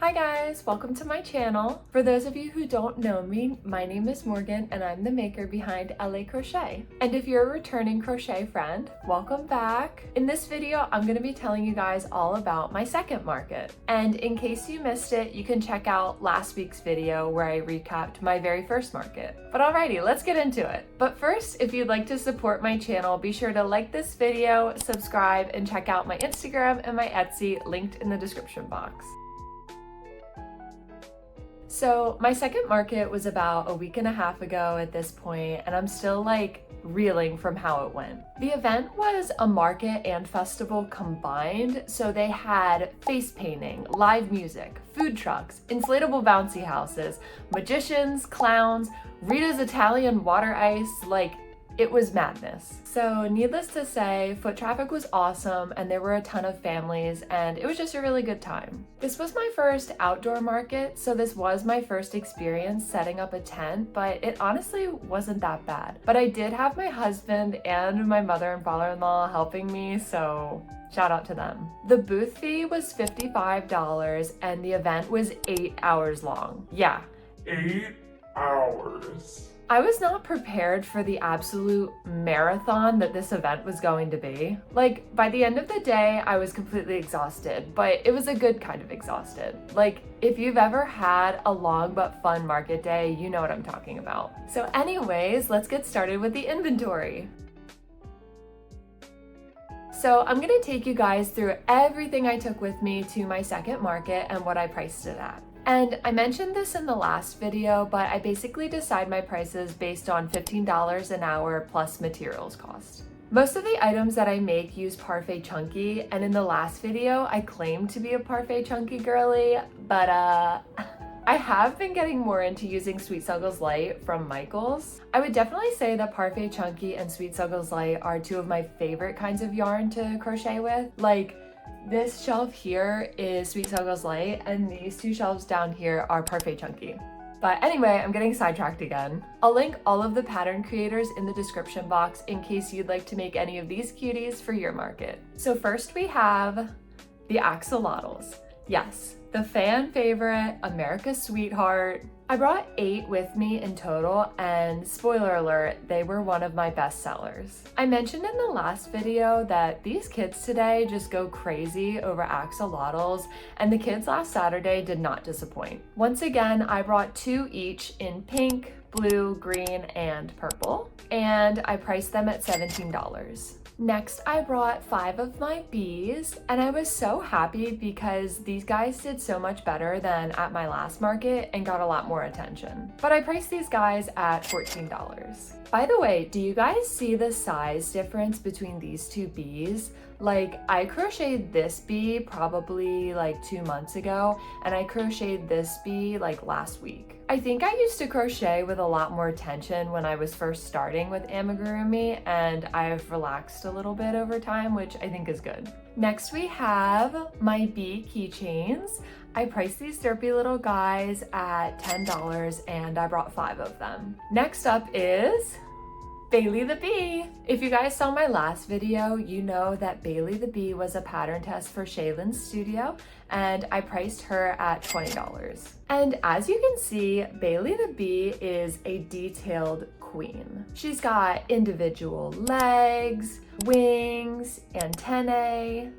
Hi guys, welcome to my channel. For those of you who don't know me, my name is Morgan and I'm the maker behind LA Crochet. And if you're a returning crochet friend, welcome back. In this video, I'm going to be telling you guys all about my second market. And in case you missed it, you can check out last week's video where I recapped my very first market. But alrighty, let's get into it. But first, if you'd like to support my channel, be sure to like this video, subscribe, and check out my Instagram and my Etsy linked in the description box. So my second market was about a week and a half ago at this point, and I'm still reeling from how it went. The event was a market and festival combined, so they had face painting, live music, food trucks, inflatable bouncy houses, magicians, clowns, Rita's Italian water ice, it was madness. So needless to say, foot traffic was awesome and there were a ton of families and it was just a really good time. This was my first outdoor market, so this was my first experience setting up a tent, but it honestly wasn't that bad. But I did have my husband and my mother and father-in-law helping me, so shout out to them. The booth fee was $55 and the event was 8 hours long. Yeah. 8 hours. I was not prepared for the absolute marathon that this event was going to be. By the end of the day, I was completely exhausted, but it was a good kind of exhausted. If you've ever had a long but fun market day, you know what I'm talking about. So anyways, let's get started with the inventory. So I'm gonna take you guys through everything I took with me to my second market and what I priced it at. And I mentioned this in the last video, but I basically decide my prices based on $15 an hour plus materials cost. Most of the items that I make use Parfait Chunky, and in the last video, I claimed to be a Parfait Chunky girly, but I have been getting more into using Sweet Snuggles Light from Michaels. I would definitely say that Parfait Chunky and Sweet Snuggles Light are two of my favorite kinds of yarn to crochet with. This shelf here is Sweet Snuggles Light, and these two shelves down here are Parfait Chunky. But anyway, I'm getting sidetracked again. I'll link all of the pattern creators in the description box in case you'd like to make any of these cuties for your market. So first we have the axolotls. Yes, the fan favorite, America's sweetheart. I brought 8 with me in total, and spoiler alert, they were one of my best sellers. I mentioned in the last video that these kids today just go crazy over axolotls, and the kids last Saturday did not disappoint. Once again, I brought 2 each in pink, blue, green, and purple, and I priced them at $17. Next, I brought 5 of my bees, and I was so happy because these guys did so much better than at my last market and got a lot more attention. But I priced these guys at $14. By the way, do you guys see the size difference between these two bees? I crocheted this bee probably 2 months ago, and I crocheted this bee last week. I think I used to crochet with a lot more tension when I was first starting with amigurumi, and I've relaxed a little bit over time, which I think is good. Next we have my bee keychains. I priced these derpy little guys at $10 and I brought 5 of them. Next up is Bailey the Bee. If you guys saw my last video, you know that Bailey the Bee was a pattern test for Shaylin's studio, and I priced her at $20. And as you can see, Bailey the Bee is a detailed queen. She's got individual legs, wings, antennae.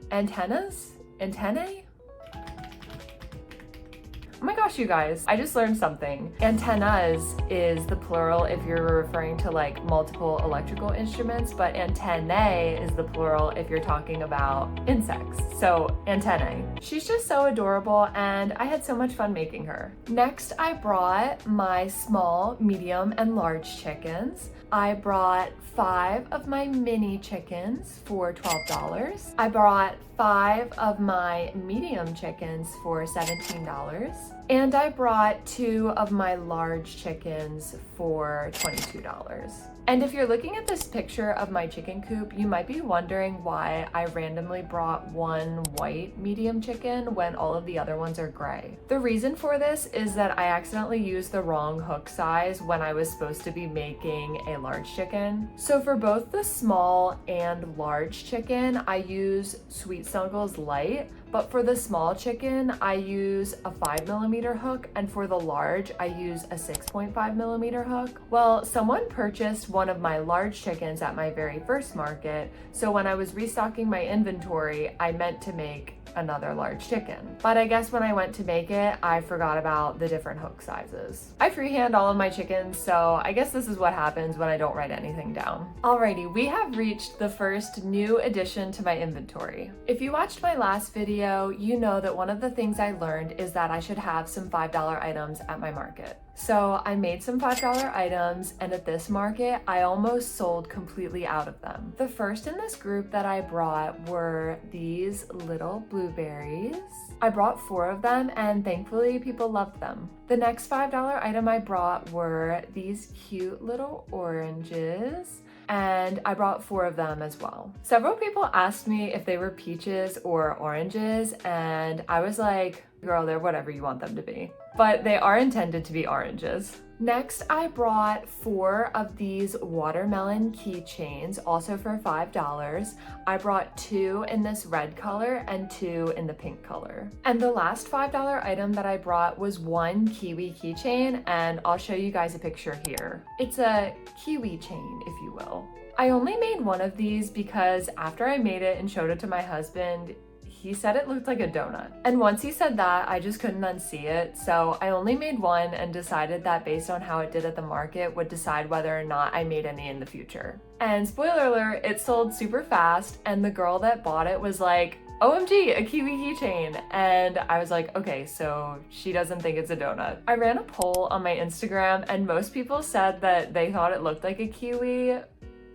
Oh my gosh, you guys, I just learned something. Antennas is the plural if you're referring to multiple electrical instruments, but antennae is the plural if you're talking about insects. So antennae. She's just so adorable and I had so much fun making her. Next, I brought my small, medium, and large chickens. I brought 5 of my mini chickens for $12. I brought 5 of my medium chickens for $17. And I brought 2 of my large chickens for $22. And if you're looking at this picture of my chicken coop, you might be wondering why I randomly brought one white medium chicken when all of the other ones are gray. The reason for this is that I accidentally used the wrong hook size when I was supposed to be making a large chicken. So for both the small and large chicken, I use Sweet Snuggles Light, But for the small chicken, I use a 5mm hook, and for the large, I use a 6.5mm hook. Well, someone purchased one of my large chickens at my very first market, so when I was restocking my inventory, I meant to make another large chicken. But I guess when I went to make it, I forgot about the different hook sizes. I freehand all of my chickens, so I guess this is what happens when I don't write anything down. Alrighty, we have reached the first new addition to my inventory. If you watched my last video, you know that one of the things I learned is that I should have some $5 items at my market. So I made some $5 items, and at this market, I almost sold completely out of them. The first in this group that I brought were these little blueberries. I brought 4 of them, and thankfully people loved them. The next $5 item I brought were these cute little oranges, and I brought 4 of them as well. Several people asked me if they were peaches or oranges, and I was like, girl, they're whatever you want them to be. But they are intended to be oranges. Next, I brought 4 of these watermelon keychains, also for $5. I brought 2 in this red color and 2 in the pink color. And the last $5 item that I brought was 1 kiwi keychain, and I'll show you guys a picture here. It's a kiwi chain, if you will. I only made 1 of these because after I made it and showed it to my husband, he said it looked like a donut. And once he said that, I just couldn't unsee it. So I only made 1 and decided that based on how it did at the market would decide whether or not I made any in the future. And spoiler alert, it sold super fast, and the girl that bought it was like, OMG, a kiwi keychain. And I was like, okay, so she doesn't think it's a donut. I ran a poll on my Instagram, and most people said that they thought it looked like a kiwi.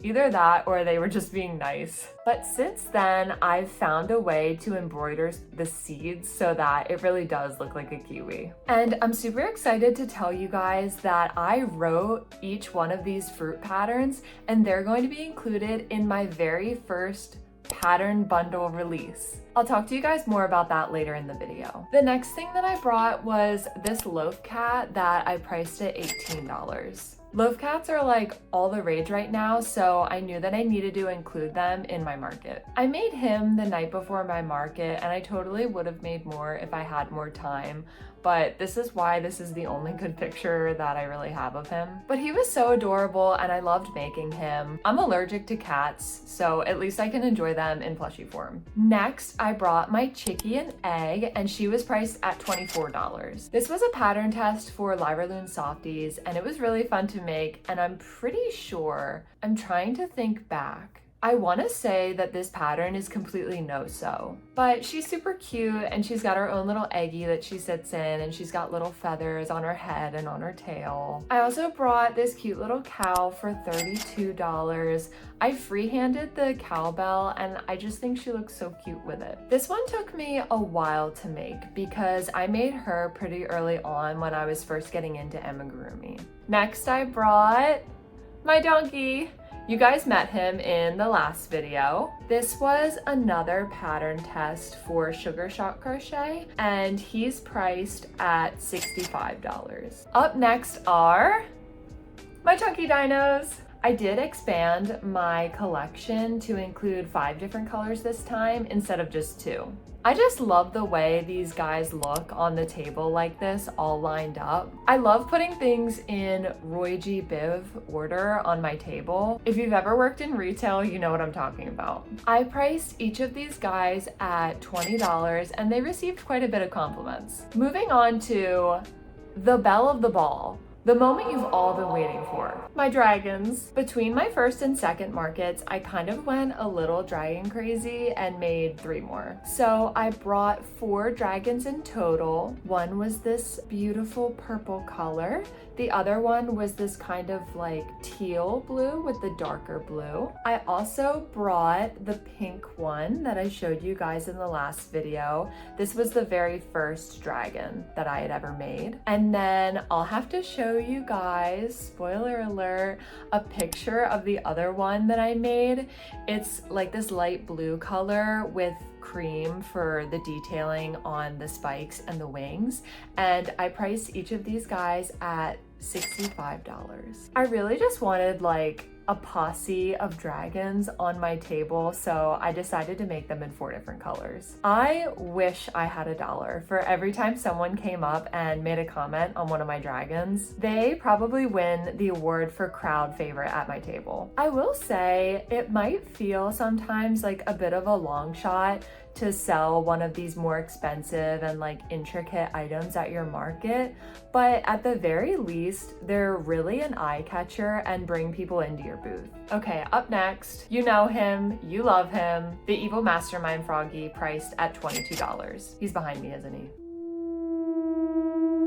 Either that or they were just being nice. But since then, I've found a way to embroider the seeds so that it really does look like a kiwi. And I'm super excited to tell you guys that I wrote each one of these fruit patterns, and they're going to be included in my very first pattern bundle release. I'll talk to you guys more about that later in the video. The next thing that I brought was this loaf cat that I priced at $18. Loaf cats are like all the rage right now, so I knew that I needed to include them in my market. I made him the night before my market, and I totally would have made more if I had more time, but this is why this is the only good picture that I really have of him. But he was so adorable, and I loved making him. I'm allergic to cats, so at least I can enjoy them in plushie form. Next, I brought my chickie and egg, and she was priced at $24. This was a pattern test for Liverloon Softies, and it was really fun to make, and I'm pretty sure, I'm trying to think back, I want to say that this pattern is completely no-sew, but she's super cute, and she's got her own little eggie that she sits in, and she's got little feathers on her head and on her tail. I also brought this cute little cow for $32. I freehanded the cowbell, and I just think she looks so cute with it. This one took me a while to make because I made her pretty early on when I was first getting into amigurumi. Next, I brought my donkey. You guys met him in the last video. This was another pattern test for Sugar Shot Crochet, and he's priced at $65. Up next are my chunky dinos. I did expand my collection to include 5 different colors this time instead of just 2. I just love the way these guys look on the table like this, all lined up. I love putting things in Roy G. Biv order on my table. If you've ever worked in retail, you know what I'm talking about. I priced each of these guys at $20, and they received quite a bit of compliments. Moving on to the belle of the ball. The moment you've all been waiting for. My dragons. Between my first and second markets, I kind of went a little dragon crazy and made 3 more. So I brought 4 dragons in total. One was this beautiful purple color. The other one was this kind of like teal blue with the darker blue. I also brought the pink one that I showed you guys in the last video. This was the very first dragon that I had ever made. And then I'll have to show you guys, spoiler alert, a picture of the other one that I made. It's like this light blue color with cream for the detailing on the spikes and the wings, and I priced each of these guys at $65. I really just wanted like a a posse of dragons on my table, so I decided to make them in 4 different colors. I wish I had $1 for every time someone came up and made a comment on one of my dragons. They probably win the award for crowd favorite at my table. I will say it might feel sometimes like a bit of a long shot to sell one of these more expensive and like intricate items at your market, but at the very least, they're really an eye catcher and bring people into your booth. Okay, up next, you know him, you love him, the Evil Mastermind Froggy, priced at $22. He's behind me, isn't he?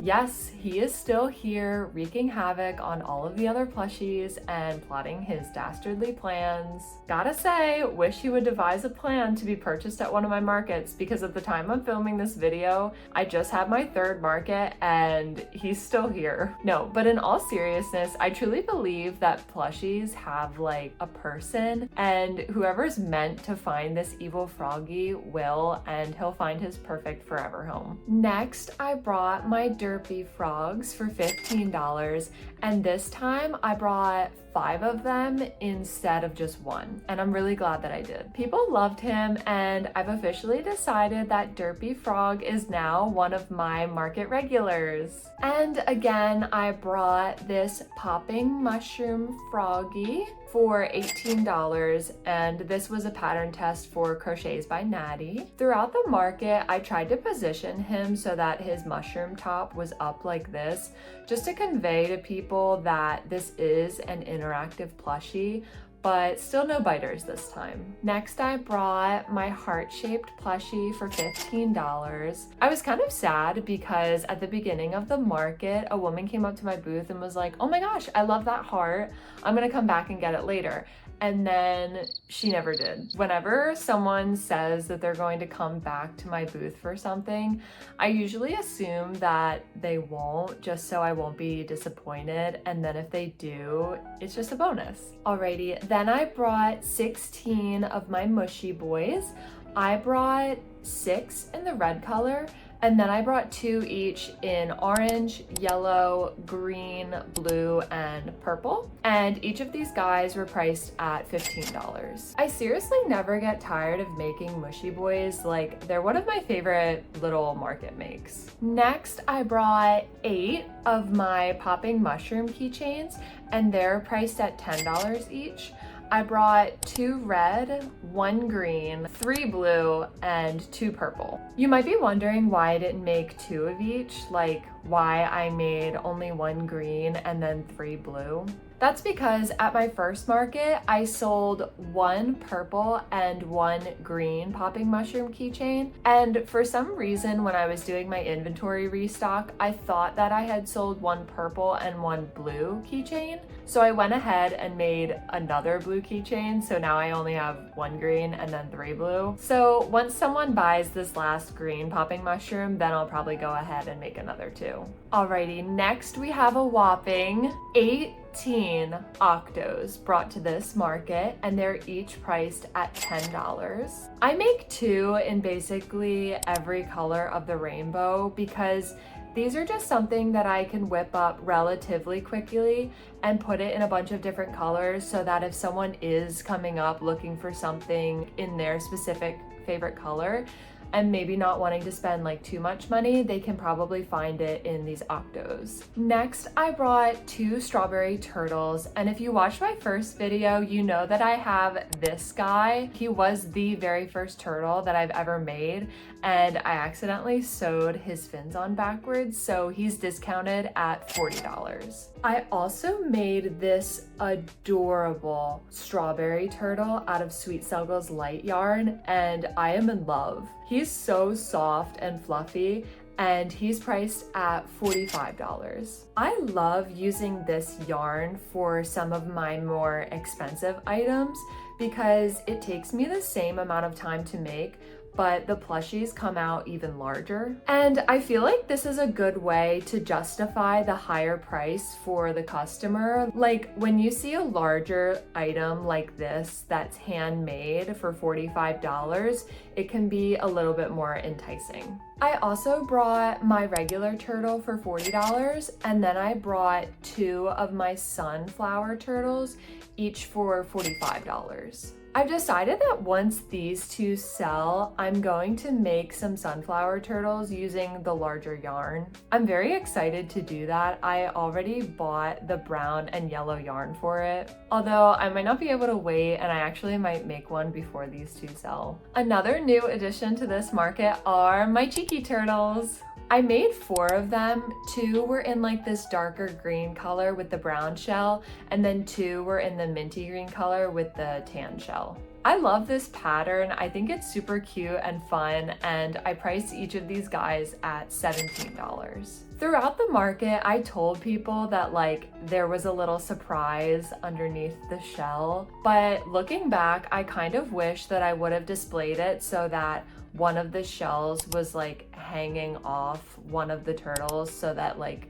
Yes, he is still here, wreaking havoc on all of the other plushies and plotting his dastardly plans. Gotta say, wish he would devise a plan to be purchased at one of my markets, because at the time I'm filming this video, I just had my 3rd market and he's still here. No, but in all seriousness, I truly believe that plushies have like a person, and whoever's meant to find this evil froggy will, and he'll find his perfect forever home. Next, I brought my Derpy frogs for $15, and this time I brought 5 of them instead of just 1, and I'm really glad that I did. People loved him, and I've officially decided that Derpy Frog is now one of my market regulars. And again, I brought this popping mushroom froggy for $18, and this was a pattern test for Crochets by Natty. Throughout the market, I tried to position him so that his mushroom top was up like this, just to convey to people that this is an interactive plushie, but still no biters this time. Next, I brought my heart-shaped plushie for $15. I was kind of sad because at the beginning of the market, a woman came up to my booth and was like, "Oh my gosh, I love that heart. I'm gonna come back and get it later." And then she never did. Whenever someone says that they're going to come back to my booth for something, I usually assume that they won't, just so I won't be disappointed. And then if they do, it's just a bonus. Alrighty, then I brought 16 of my mushy boys. I brought 6 in the red color, and then I brought 2 each in orange, yellow, green, blue, and purple. And each of these guys were priced at $15. I seriously never get tired of making mushy boys. Like, they're one of my favorite little market makes. Next, I brought 8 of my popping mushroom keychains, and they're priced at $10 each. I brought 2 red, 1 green, 3 blue, and 2 purple. You might be wondering why I didn't make 2 of each, like why I made only 1 green and then 3 blue. That's because at my first market, I sold 1 purple and 1 green popping mushroom keychain. And for some reason, when I was doing my inventory restock, I thought that I had sold 1 purple and 1 blue keychain. So I went ahead and made another blue keychain. So now I only have 1 green and then 3 blue. So once someone buys this last green popping mushroom, then I'll probably go ahead and make another 2. Alrighty, next we have a whopping 18 octos brought to this market, and they're each priced at $10. I make 2 in basically every color of the rainbow because these are just something that I can whip up relatively quickly and put it in a bunch of different colors so that if someone is coming up looking for something in their specific favorite color, and maybe not wanting to spend like too much money, they can probably find it in these octos. Next, I brought 2 strawberry turtles, and if you watched my first video, you know that I have this guy. He was the very first turtle that I've ever made, and I accidentally sewed his fins on backwards, so he's discounted at $40. I also made this adorable strawberry turtle out of Sweet Selga's light yarn, and I am in love. He's so soft and fluffy, and he's priced at $45. I love using this yarn for some of my more expensive items because it takes me the same amount of time to make, but the plushies come out even larger. And I feel like this is a good way to justify the higher price for the customer. Like when you see a larger item like this that's handmade for $45, it can be a little bit more enticing. I also brought my regular turtle for $40, and then I brought 2 of my sunflower turtles, each for $45. I've decided that once these 2 sell, I'm going to make some sunflower turtles using the larger yarn. I'm very excited to do that. I already bought the brown and yellow yarn for it, although I might not be able to wait, and I actually might make one before these 2 sell. Another new addition to this market are my cheeky turtles. I made 4 of them. 2 were in like this darker green color with the brown shell, and then 2 were in the minty green color with the tan shell. I love this pattern. I think it's super cute and fun, and I priced each of these guys at $17. Throughout the market, I told people that like there was a little surprise underneath the shell, but looking back, I kind of wish that I would have displayed it so that one of the shells was like hanging off one of the turtles so that like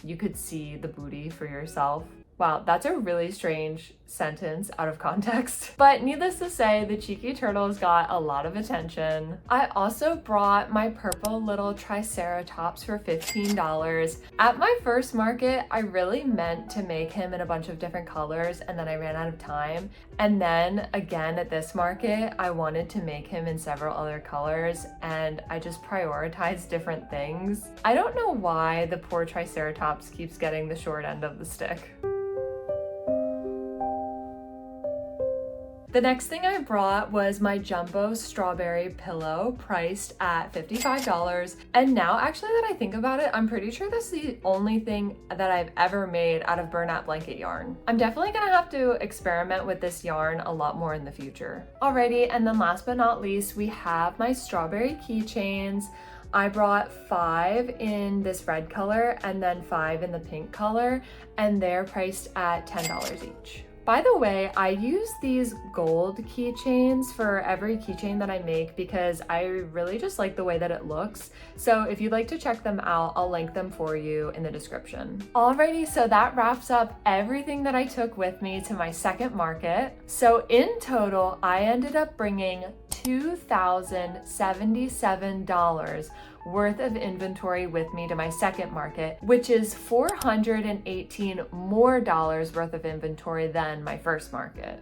you could see the booty for yourself. Wow, that's a really strange sentence out of context. But needless to say, the cheeky turtles got a lot of attention. I also brought my purple little triceratops for $15. At my first market, I really meant to make him in a bunch of different colors, and then I ran out of time. And then again at this market, I wanted to make him in several other colors, and I just prioritized different things. I don't know why the poor triceratops keeps getting the short end of the stick. The next thing I brought was my jumbo strawberry pillow, priced at $55. And now actually that I think about it, I'm pretty sure this is the only thing that I've ever made out of burlap blanket yarn. I'm definitely gonna have to experiment with this yarn a lot more in the future. Alrighty, and then last but not least, we have my strawberry keychains. I brought 5 in this red color and then 5 in the pink color, and they're priced at $10 each. By the way, I use these gold keychains for every keychain that I make because I really just like the way that it looks. So if you'd like to check them out, I'll link them for you in the description. Alrighty, so that wraps up everything that I took with me to my second market. So in total, I ended up bringing $2,077 worth of inventory with me to my second market, which is $418 more worth of inventory than my first market.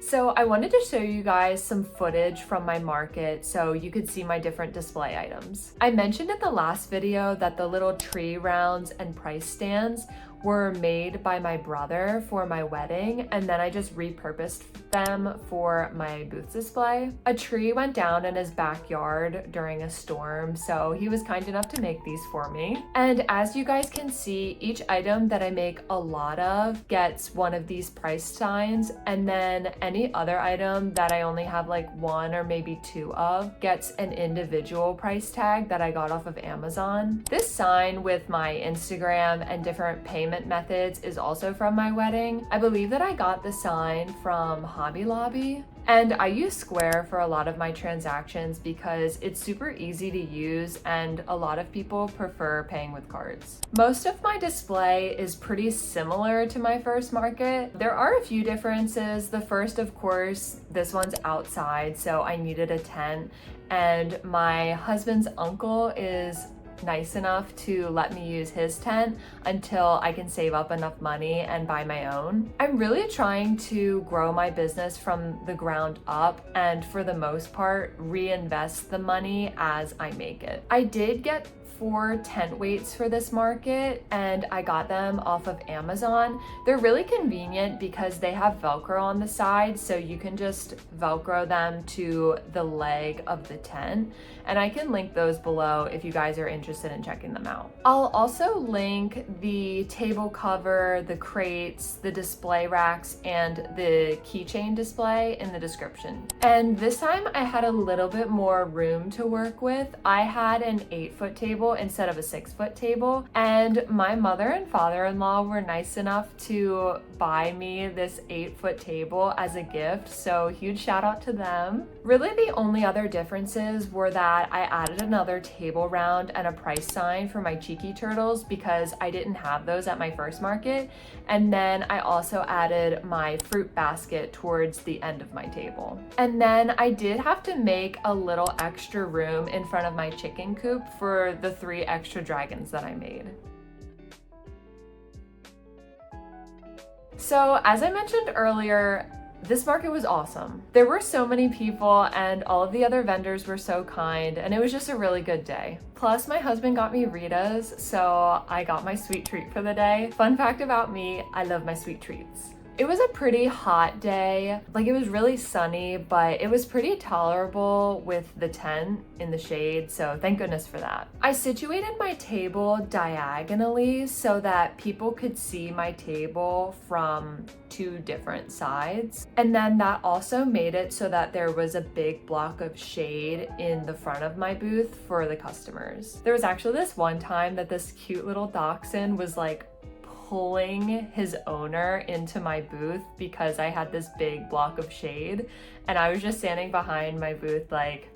So I wanted to show you guys some footage from my market so you could see my different display items. I mentioned in the last video that the little tree rounds and price stands were made by my brother for my wedding, and then I just repurposed them for my booth display. A tree went down in his backyard during a storm, so he was kind enough to make these for me. And as you guys can see, each item that I make a lot of gets one of these price signs, and then any other item that I only have like 1 or maybe 2 of gets an individual price tag that I got off of Amazon. This sign with my Instagram and different payment methods is also from my wedding. I believe that I got the sign from Hobby Lobby. And I use Square for a lot of my transactions because it's super easy to use and a lot of people prefer paying with cards. Most of my display is pretty similar to my first market. There are a few differences. The first, of course, this one's outside, so I needed a tent, and my husband's uncle is nice enough to let me use his tent until I can save up enough money and buy my own. I'm really trying to grow my business from the ground up and for the most part reinvest the money as I make it. I did get 4 tent weights for this market and I got them off of Amazon. They're really convenient because they have Velcro on the side, so you can just Velcro them to the leg of the tent, and I can link those below if you guys are interested in checking them out. I'll also link the table cover, the crates, the display racks, and the keychain display in the description. And this time I had a little bit more room to work with. I had an 8-foot table table instead of a 6-foot table. And my mother and father-in-law were nice enough to buy me this 8-foot table as a gift, so huge shout out to them. Really the only other differences were that I added another table round and a price sign for my cheeky turtles because I didn't have those at my first market. And then I also added my fruit basket towards the end of my table. And then I did have to make a little extra room in front of my chicken coop for the 3 extra dragons that I made. So as I mentioned earlier, this market was awesome. There were so many people and all of the other vendors were so kind, and it was just a really good day. Plus my husband got me Ritas, so I got my sweet treat for the day. Fun fact about me, I love my sweet treats. It was a pretty hot day. Like, it was really sunny, but it was pretty tolerable with the tent in the shade, so thank goodness for that. I situated my table diagonally so that people could see my table from 2 different sides. And then that also made it so that there was a big block of shade in the front of my booth for the customers. There was actually this one time that this cute little dachshund was like pulling his owner into my booth because I had this big block of shade, and I was just standing behind my booth like,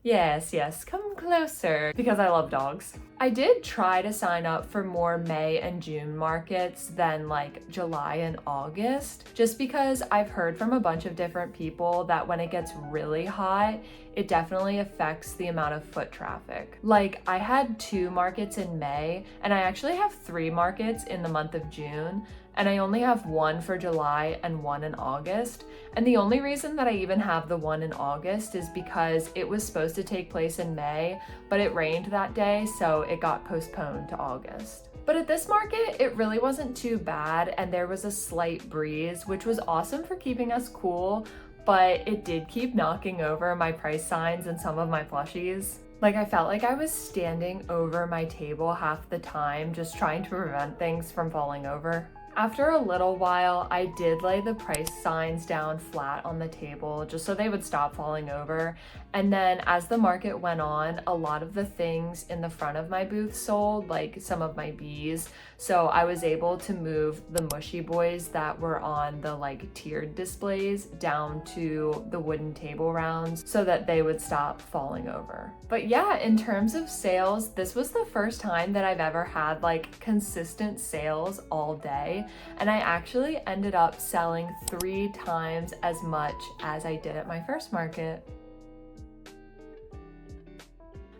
yes, yes, come closer, because I love dogs. I did try to sign up for more May and June markets than like July and August, just because I've heard from a bunch of different people that when it gets really hot, it definitely affects the amount of foot traffic. Like, I had 2 markets in May, and I actually have 3 markets in the month of June, and I only have 1 for July and 1 in August. And the only reason that I even have the 1 in August is because it was supposed to take place in May, but it rained that day, so it got postponed to August. But at this market, it really wasn't too bad, and there was a slight breeze, which was awesome for keeping us cool, but it did keep knocking over my price signs and some of my plushies. Like, I felt like I was standing over my table half the time, just trying to prevent things from falling over. After a little while, I did lay the price signs down flat on the table just so they would stop falling over. And then as the market went on, a lot of the things in the front of my booth sold, like some of my bees. So I was able to move the mushy boys that were on the like tiered displays down to the wooden table rounds so that they would stop falling over. But yeah, in terms of sales, this was the first time that I've ever had like consistent sales all day. And I actually ended up selling 3 times as much as I did at my first market.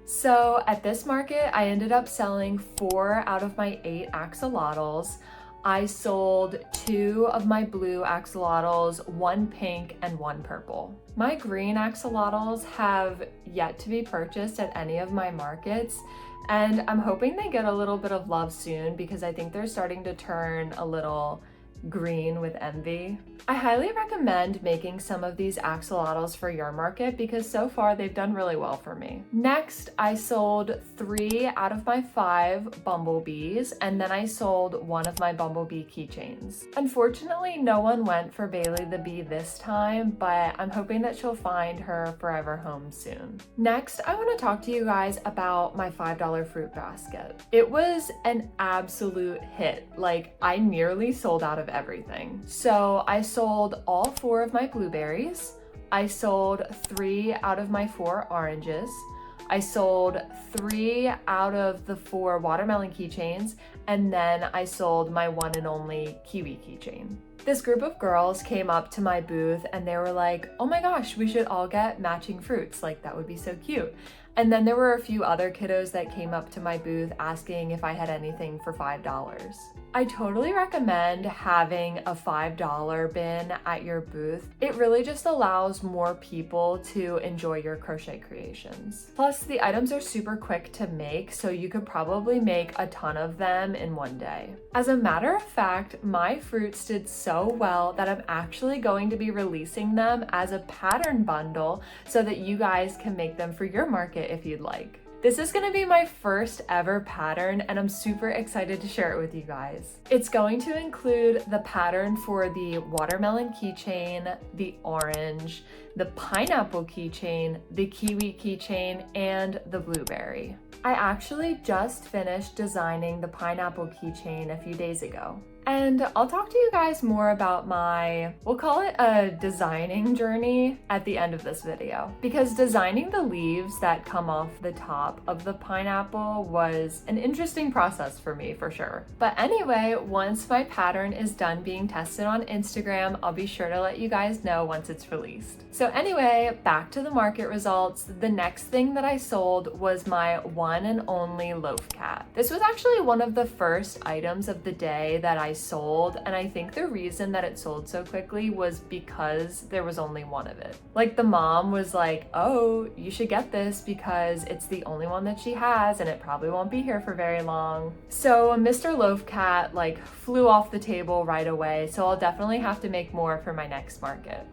So at this market, I ended up selling 4 out of my 8 axolotls. I sold 2 of my blue axolotls, 1 pink and 1 purple. My green axolotls have yet to be purchased at any of my markets, and I'm hoping they get a little bit of love soon because I think they're starting to turn a little green with envy. I highly recommend making some of these axolotls for your market because so far they've done really well for me. Next, I sold 3 out of my 5 bumblebees, and then I sold 1 of my bumblebee keychains. Unfortunately, no one went for Bailey the bee this time, but I'm hoping that she'll find her forever home soon. Next, I want to talk to you guys about my $5 fruit basket. It was an absolute hit. Like, I nearly sold out of everything. So I sold all 4 of my blueberries. I sold 3 out of my 4 oranges. I sold 3 out of the 4 watermelon keychains, and then I sold my one and only kiwi keychain. This group of girls came up to my booth and they were like, oh my gosh, we should all get matching fruits. Like, that would be so cute. And then there were a few other kiddos that came up to my booth asking if I had anything for $5. I totally recommend having a $5 bin at your booth. It really just allows more people to enjoy your crochet creations. Plus, the items are super quick to make, so you could probably make a ton of them in one day. As a matter of fact, my fruits did so well that I'm actually going to be releasing them as a pattern bundle so that you guys can make them for your market if you'd like. This is gonna be my first ever pattern and I'm super excited to share it with you guys. It's going to include the pattern for the watermelon keychain, the orange, the pineapple keychain, the kiwi keychain, and the blueberry. I actually just finished designing the pineapple keychain a few days ago. And I'll talk to you guys more about my, we'll call it a designing journey at the end of this video. Because designing the leaves that come off the top of the pineapple was an interesting process for me, for sure. But anyway, once my pattern is done being tested on Instagram, I'll be sure to let you guys know once it's released. So anyway, back to the market results. The next thing that I sold was my one and only loaf cat. This was actually one of the first items of the day that I sold, and I think the reason that it sold so quickly was because there was only one of it. Like the mom was like, oh, you should get this because it's the only one that she has and it probably won't be here for very long. So Mr. Loaf Cat like flew off the table right away, so I'll definitely have to make more for my next market.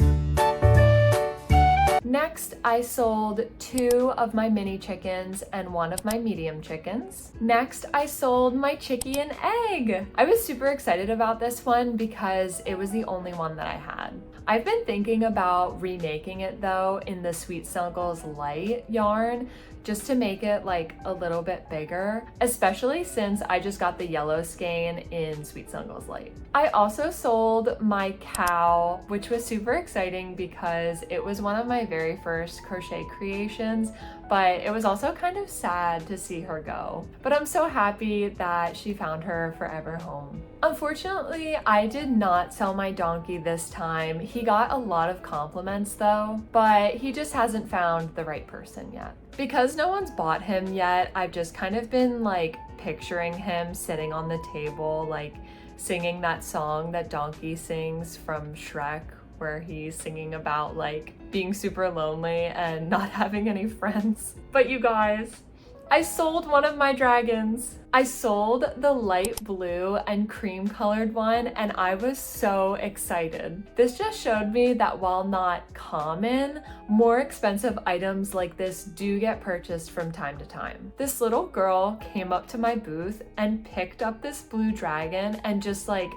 Next, I sold 2 of my mini chickens and 1 of my medium chickens. Next, I sold my chickie and egg. I was super excited about this one because it was the only one that I had. I've been thinking about remaking it though in the Sweet Snuggles Light yarn, just to make it like a little bit bigger, especially since I just got the yellow skein in Sweet Snuggles Light. I also sold my cow, which was super exciting because it was one of my very first crochet creations, but it was also kind of sad to see her go. But I'm so happy that she found her forever home. Unfortunately, I did not sell my donkey this time. He got a lot of compliments though, but he just hasn't found the right person yet. Because no one's bought him yet, I've just kind of been like picturing him sitting on the table, like singing that song that Donkey sings from Shrek, where he's singing about like being super lonely and not having any friends. But you guys, I sold one of my dragons. I sold the light blue and cream colored one and I was so excited. This just showed me that while not common, more expensive items like this do get purchased from time to time. This little girl came up to my booth and picked up this blue dragon and just like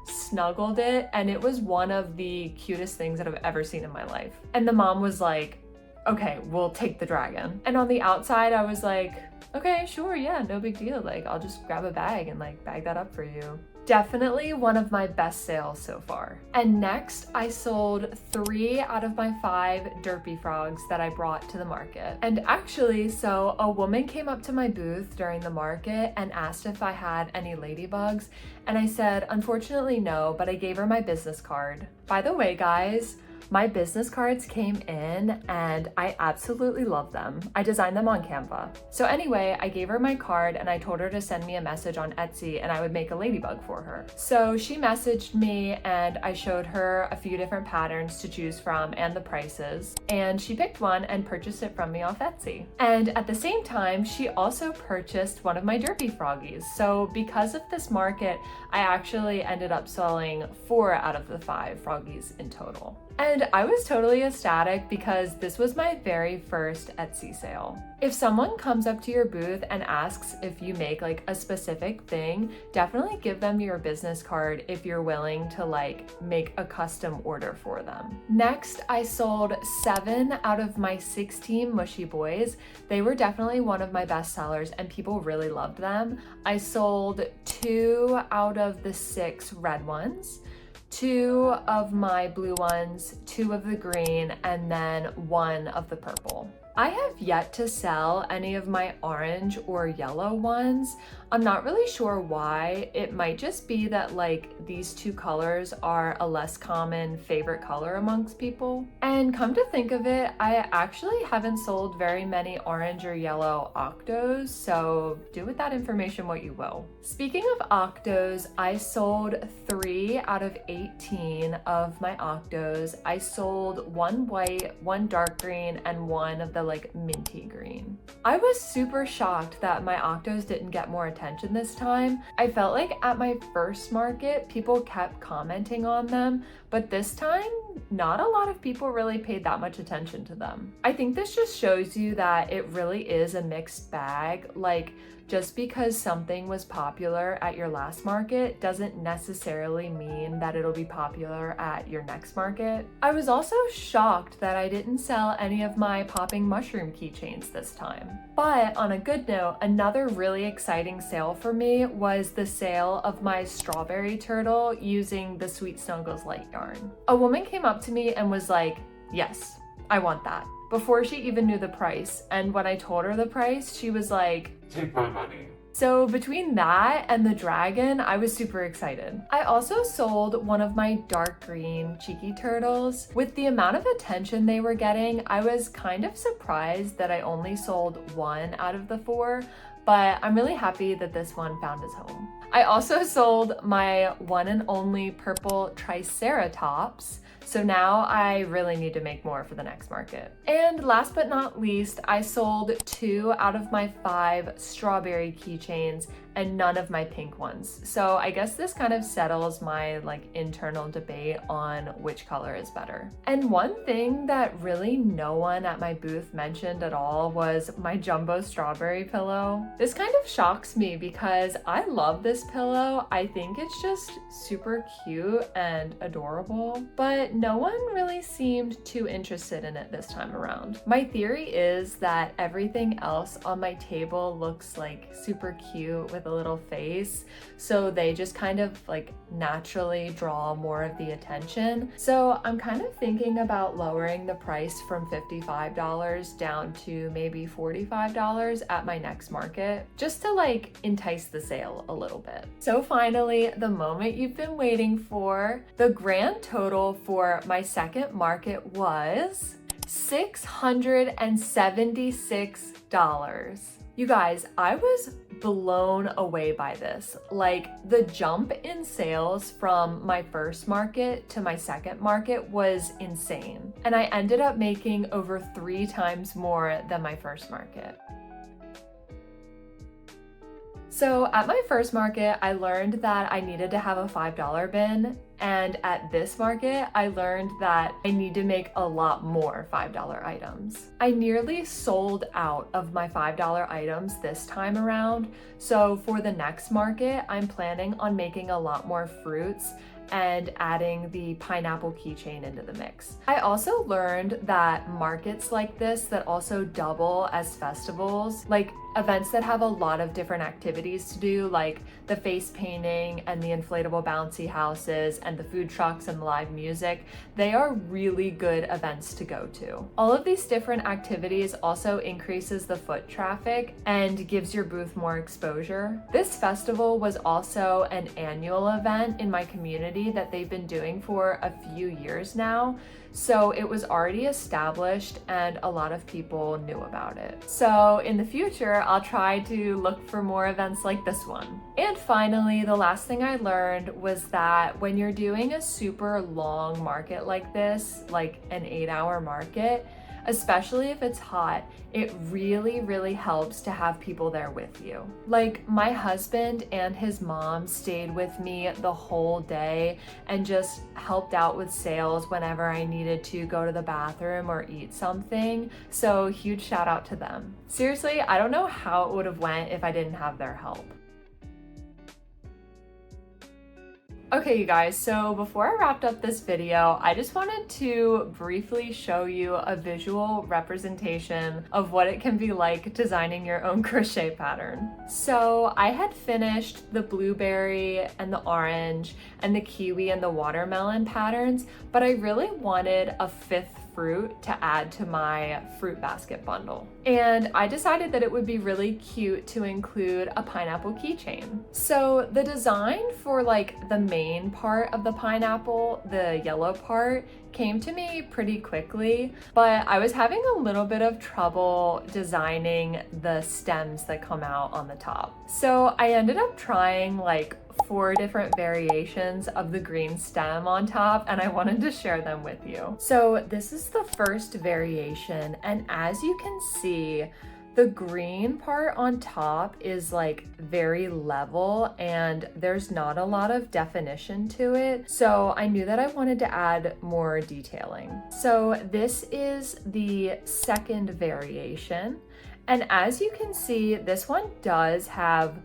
snuggled it, and it was one of the cutest things that I've ever seen in my life. And the mom was like, okay, we'll take the dragon. And on the outside, I was like, okay, sure, yeah, no big deal. Like, I'll just grab a bag and like bag that up for you. Definitely one of my best sales so far. And next, I sold 3 out of my 5 derpy frogs that I brought to the market. And actually, so a woman came up to my booth during the market and asked if I had any ladybugs. And I said, unfortunately, no, but I gave her my business card. By the way, guys, my business cards came in and I absolutely love them. I designed them on Canva. So anyway, I gave her my card and I told her to send me a message on Etsy and I would make a ladybug for her. So she messaged me and I showed her a few different patterns to choose from and the prices. And she picked one and purchased it from me off Etsy. And at the same time, she also purchased one of my derpy froggies. So because of this market, I actually ended up selling 4 out of the 5 froggies in total. And I was totally ecstatic because this was my very first Etsy sale. If someone comes up to your booth and asks if you make like a specific thing, definitely give them your business card if you're willing to like make a custom order for them. Next, I sold 7 out of my 16 mushy boys. They were definitely one of my best sellers and people really loved them. I sold 2 out of the 6 red ones, 2 of my blue ones, 2 of the green, and then 1 of the purple. I have yet to sell any of my orange or yellow ones. I'm not really sure why. It might just be that like these 2 colors are a less common favorite color amongst people. And come to think of it, I actually haven't sold very many orange or yellow octos, so do with that information what you will. Speaking of octos, I sold 3 out of 18 of my octos. I sold 1 white, 1 dark green, and 1 of the like minty green. I was super shocked that my octos didn't get more attention this time. I felt like at my first market, people kept commenting on them, but this time, not a lot of people really paid that much attention to them. I think this just shows you that it really is a mixed bag. Like, just because something was popular at your last market doesn't necessarily mean that it'll be popular at your next market. I was also shocked that I didn't sell any of my popping mushroom keychains this time. But on a good note, another really exciting sale for me was the sale of my strawberry turtle using the Sweet Snuggles light yarn. A woman came up to me and was like, "Yes, I want that," before she even knew the price. And when I told her the price, she was like, "Take my money." So between that and the dragon, I was super excited. I also sold one of my dark green cheeky turtles. With the amount of attention they were getting, I was kind of surprised that I only sold one out of the 4, but I'm really happy that this one found his home. I also sold my one and only purple triceratops. So now I really need to make more for the next market. And last but not least, I sold 2 out of my 5 strawberry keychains and none of my pink ones. So I guess this kind of settles my internal debate on which color is better. And one thing that really no one at my booth mentioned at all was my jumbo strawberry pillow. This kind of shocks me because I love this pillow. I think it's just super cute and adorable, but no one really seemed too interested in it this time around. My theory is that everything else on my table looks super cute with a little face, so they just kind of naturally draw more of the attention. So I'm kind of thinking about lowering the price from $55 down to maybe $45 at my next market, just to entice the sale a little bit. So finally, the moment you've been waiting for, the grand total for my second market was $676. You guys, I was blown away by this. The jump in sales from my first market to my second market was insane. And I ended up making over 3 times more than my first market. So at my first market, I learned that I needed to have a $5 bin. And at this market, I learned that I need to make a lot more $5 items. I nearly sold out of my $5 items this time around. So for the next market, I'm planning on making a lot more fruits and adding the pineapple keychain into the mix. I also learned that markets like this that also double as festivals, events that have a lot of different activities to do, like the face painting and the inflatable bouncy houses and the food trucks and live music, they are really good events to go to. All of these different activities also increases the foot traffic and gives your booth more exposure. This festival was also an annual event in my community that they've been doing for a few years now. So it was already established and a lot of people knew about it. So in the future, I'll try to look for more events like this one. And finally, the last thing I learned was that when you're doing a super long market like this, like an 8-hour market, especially if it's hot, it really helps to have people there with you. My husband and his mom stayed with me the whole day and just helped out with sales whenever I needed to go to the bathroom or eat something. So huge shout out to them. Seriously, I don't know how it would have went if I didn't have their help. Okay, you guys, so before I wrapped up this video, I just wanted to briefly show you a visual representation of what it can be like designing your own crochet pattern. So I had finished the blueberry and the orange and the kiwi and the watermelon patterns, but I really wanted a 5th fruit to add to my fruit basket bundle. And I decided that it would be really cute to include a pineapple keychain. So the design for the main part of the pineapple, the yellow part, came to me pretty quickly, but I was having a little bit of trouble designing the stems that come out on the top. So I ended up trying 4 different variations of the green stem on top, and I wanted to share them with you. So this is the first variation, and as you can see, The green part on top is like very level and there's not a lot of definition to it. So I knew that I wanted to add more detailing. So this is the second variation. And as you can see, this one does have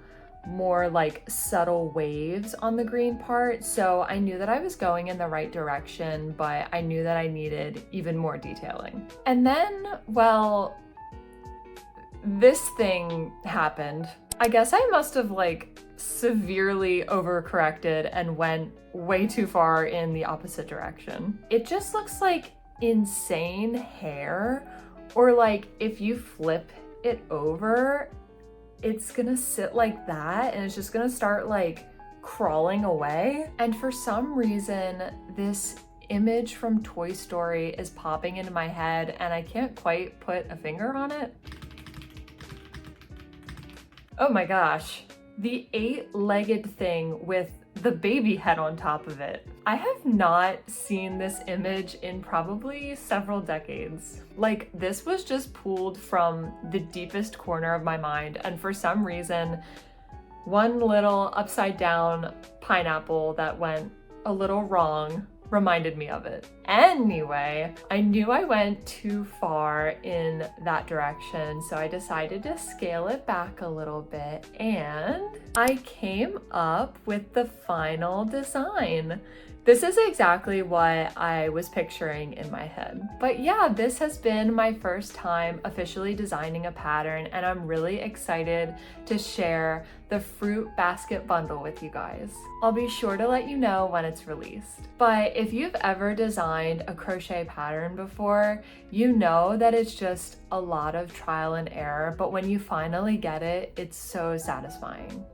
more like subtle waves on the green part. So I knew that I was going in the right direction, but I knew that I needed even more detailing. And then, well, this thing happened. I guess I must have like severely overcorrected and went way too far in the opposite direction. It just looks like insane hair, or like if you flip it over, it's gonna sit like that and it's just gonna start like crawling away. And for some reason, this image from Toy Story is popping into my head and I can't quite put a finger on it. Oh my gosh, the 8-legged thing with the baby head on top of it. I have not seen this image in probably several decades. Like, this was just pulled from the deepest corner of my mind, and for some reason, one little upside down pineapple that went a little wrong reminded me of it. Anyway, I knew I went too far in that direction, so I decided to scale it back a little bit, and I came up with the final design. This is exactly what I was picturing in my head. But yeah, this has been my first time officially designing a pattern, and I'm really excited to share the fruit basket bundle with you guys. I'll be sure to let you know when it's released. But if you've ever designed a crochet pattern before, you know that it's just a lot of trial and error, but when you finally get it, it's so satisfying.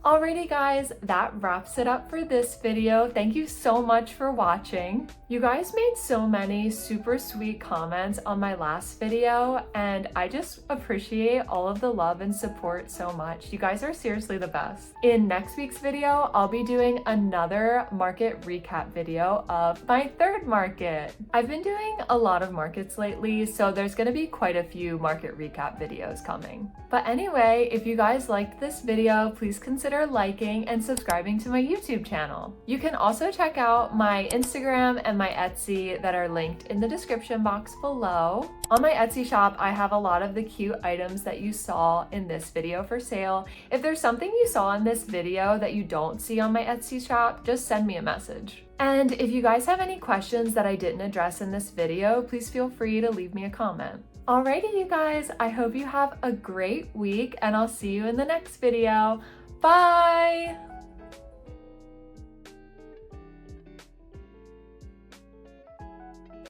Alrighty guys, that wraps it up for this video. Thank you so much for watching. You guys made so many super sweet comments on my last video, and I just appreciate all of the love and support so much. You guys are seriously the best. In next week's video, I'll be doing another market recap video of my third market. I've been doing a lot of markets lately, so there's gonna be quite a few market recap videos coming. But anyway, if you guys liked this video, please consider liking and subscribing to my YouTube channel. You can also check out my Instagram and my Etsy that are linked in the description box below. On my Etsy shop, I have a lot of the cute items that you saw in this video for sale. If there's something you saw in this video that you don't see on my Etsy shop, just send me a message. And if you guys have any questions that I didn't address in this video, please feel free to leave me a comment. Alrighty, you guys, I hope you have a great week, and I'll see you in the next video. Bye!